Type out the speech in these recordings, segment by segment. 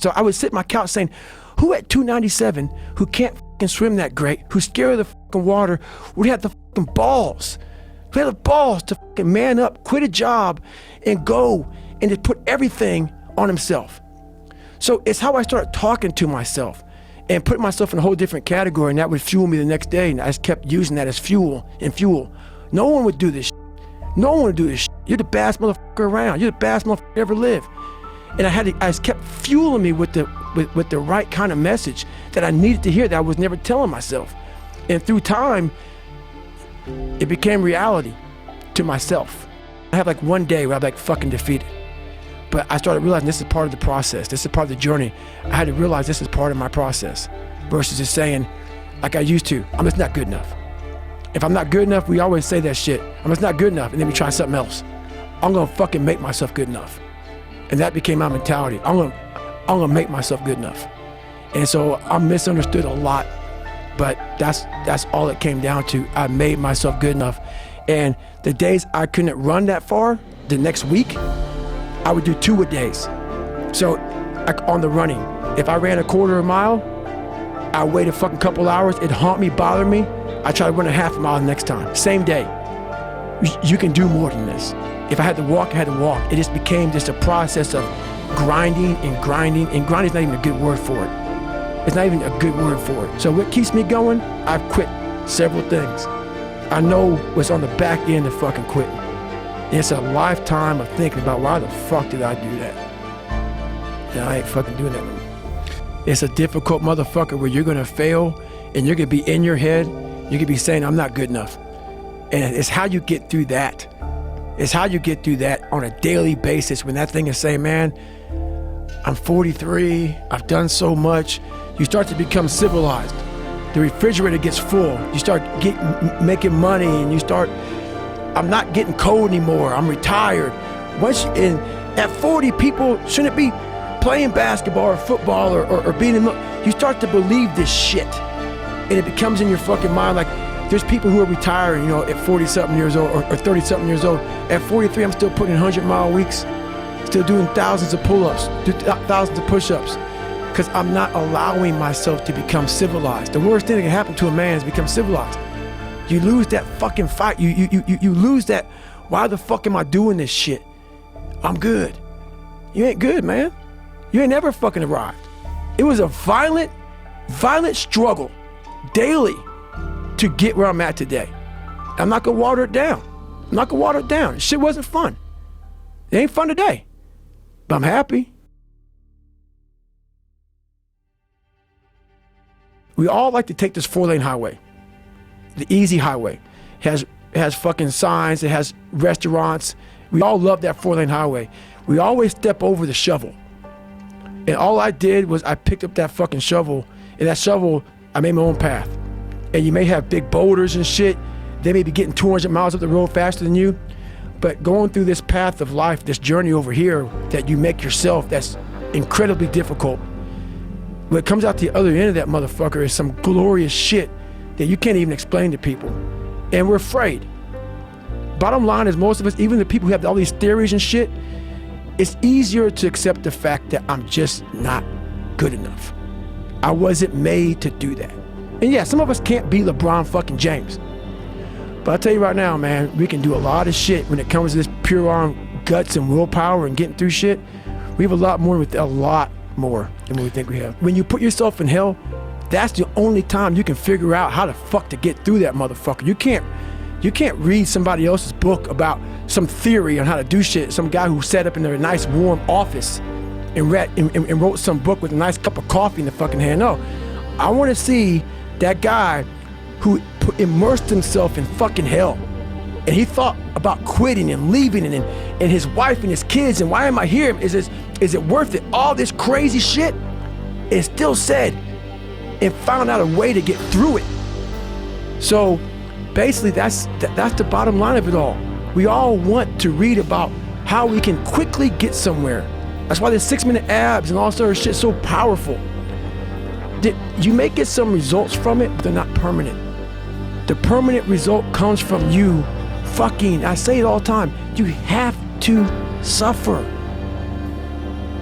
So I would sit on my couch saying, who at 297, who can't fucking swim that great, who's scared of the fucking water, would have the fucking balls, who had the balls to fucking man up, quit a job, and go and just put everything on himself. So it's how I started talking to myself and putting myself in a whole different category, and that would fuel me the next day, and I just kept using that as fuel. No one would do this shit. No one would do this shit. You're the baddest motherfucker around. You're the baddest motherfucker ever lived. And I just kept fueling me with the right kind of message that I needed to hear that I was never telling myself. And through time, it became reality to myself. I have like one day where I'm like fucking defeated. But I started realizing this is part of the process. This is part of the journey. I had to realize this is part of my process versus just saying, like I used to, I'm just not good enough. If I'm not good enough, we always say that shit. I'm just not good enough, and then we try something else. I'm gonna fucking make myself good enough. And that became my mentality. I'm gonna make myself good enough. And so I'm misunderstood a lot, but that's all it came down to. I made myself good enough. And the days I couldn't run that far, the next week, I would do 2 a days. So on the running, if I ran a quarter of a mile, I wait a fucking couple hours, it'd haunt me, bother me. I try to run a half a mile the next time, same day. You can do more than this. If I had to walk, I had to walk. It just became just a process of grinding, and grinding is not even a good word for it. It's not even a good word for it. So what keeps me going? I've quit several things. I know what's on the back end of fucking quitting. And it's a lifetime of thinking about why the fuck did I do that? And I ain't fucking doing that no more. It's a difficult motherfucker where you're gonna fail and you're gonna be in your head, you're gonna be saying, I'm not good enough. And it's how you get through that. It's how you get through that on a daily basis when that thing is saying, man, I'm 43, I've done so much. You start to become civilized. The refrigerator gets full. You start making money and you start, I'm not getting cold anymore, I'm retired. At 40, people shouldn't be playing basketball or football or being in, you start to believe this shit. And it becomes in your fucking mind like, there's people who are retiring, at 40-something years old or 30-something years old. At 43, I'm still putting in 100-mile weeks, still doing thousands of pull-ups, thousands of push-ups, because I'm not allowing myself to become civilized. The worst thing that can happen to a man is become civilized. You lose that fucking fight. You lose that, why the fuck am I doing this shit? I'm good. You ain't good, man. You ain't never fucking arrived. It was a violent struggle daily to get where I'm at today. I'm not gonna water it down. Shit wasn't fun. It ain't fun today, but I'm happy. We all like to take this 4-lane highway, the easy highway. It has fucking signs, it has restaurants. We all love that 4-lane highway. We always step over the shovel. And all I did was I picked up that fucking shovel, and that shovel, I made my own path. And you may have big boulders and shit. They may be getting 200 miles up the road faster than you. But going through this path of life, this journey over here that you make yourself, that's incredibly difficult. What comes out the other end of that motherfucker is some glorious shit that you can't even explain to people. And we're afraid. Bottom line is most of us, even the people who have all these theories and shit, it's easier to accept the fact that I'm just not good enough. I wasn't made to do that. And yeah, some of us can't be LeBron fucking James. But I'll tell you right now, man, we can do a lot of shit when it comes to this pure on guts and willpower and getting through shit. We have a lot more than what we think we have. When you put yourself in hell, that's the only time you can figure out how the fuck to get through that motherfucker. You can't read somebody else's book about some theory on how to do shit. Some guy who sat up in a nice warm office and wrote some book with a nice cup of coffee in the fucking hand. No, I want to see that guy who immersed himself in fucking hell, and he thought about quitting and leaving and his wife and his kids, and why am I here? Is it worth it? All this crazy shit, and still said and found out a way to get through it. So basically that's the bottom line of it all. We all want to read about how we can quickly get somewhere. That's why the 6-minute abs and all sort of shit so powerful. You may get some results from it, but they're not permanent. The permanent result comes from you I say it all the time, you have to suffer.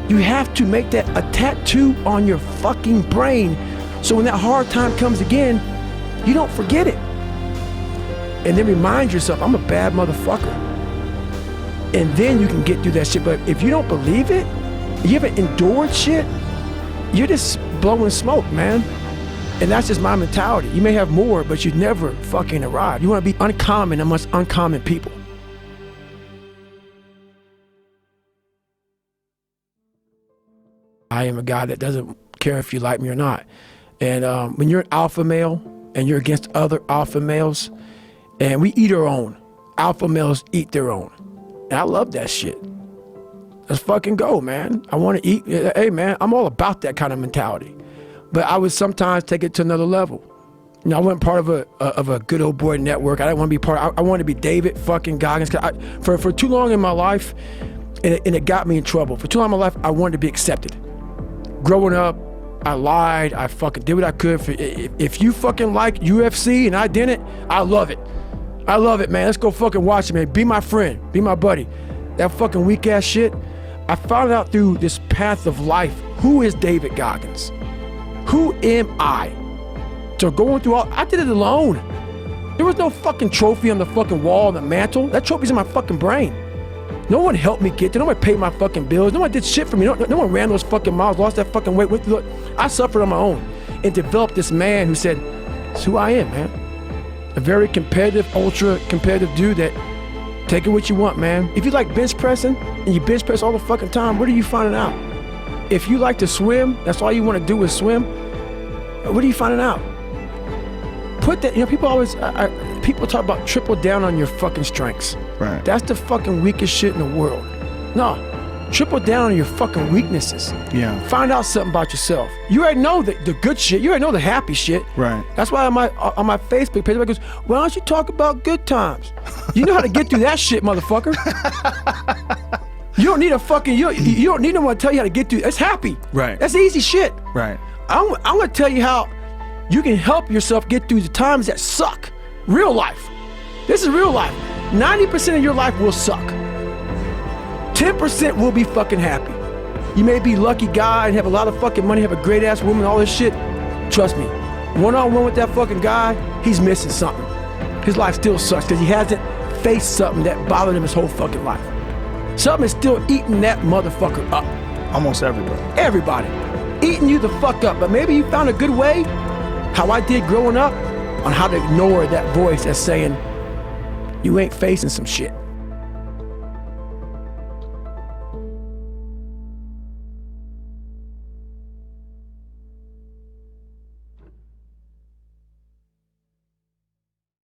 You have to make that a tattoo on your fucking brain, so when that hard time comes again, you don't forget it. And then remind yourself, I'm a bad motherfucker. And then you can get through that shit. But if you don't believe it, you haven't endured shit, you're just blowing smoke, man. And that's just my mentality. You may have more, but you never fucking arrive. You want to be uncommon amongst uncommon people. I am a guy that doesn't care if you like me or not. And when you're an alpha male and you're against other alpha males, and we eat our own. Alpha males eat their own. And I love that shit. Let's fucking go, man. I want to eat. Hey, man, I'm all about that kind of mentality. But I would sometimes take it to another level. You know, I wasn't part of a good old boy network. I didn't want to be part. I wanted to be David fucking Goggins. For too long in my life, and it got me in trouble. For too long in my life, I wanted to be accepted. Growing up, I lied. I fucking did what I could. If you fucking like UFC and I didn't, I love it. I love it, man. Let's go fucking watch it, man. Be my friend. Be my buddy. That fucking weak ass shit. I found out through this path of life, who is David Goggins? Who am I? So going through I did it alone. There was no fucking trophy on the fucking wall on the mantle. That trophy's in my fucking brain. No one helped me get there. No one paid my fucking bills. No one did shit for me. No one ran those fucking miles, lost that fucking weight. I suffered on my own and developed this man who said, it's who I am, man. A very competitive, ultra competitive dude that take it what you want, man. If you like bench pressing and you bench press all the fucking time, what are you finding out? If you like to swim, that's all you want to do is swim, what are you finding out? Put that, people always, people talk about triple down on your fucking strengths. Right. That's the fucking weakest shit in the world. No, triple down on your fucking weaknesses. Yeah. Find out something about yourself. You already know the good shit. You already know the happy shit. Right. That's why on my Facebook page, everybody goes, why don't you talk about good times? You know how to get through that shit, motherfucker. You don't need a fucking, you don't need no one to tell you how to get through. It's happy. Right. That's easy shit. Right. I'm gonna tell you how you can help yourself get through the times that suck. Real life. This is real life. 90% of your life will suck. 10% will be fucking happy. You may be a lucky guy and have a lot of fucking money, have a great ass woman, all this shit. Trust me, one-on-one with that fucking guy, he's missing something. His life still sucks because he hasn't faced something that bothered him his whole fucking life. Something is still eating that motherfucker up. Almost everybody. Everybody. Eating you the fuck up. But maybe you found a good way, how I did growing up, on how to ignore that voice that's saying, you ain't facing some shit.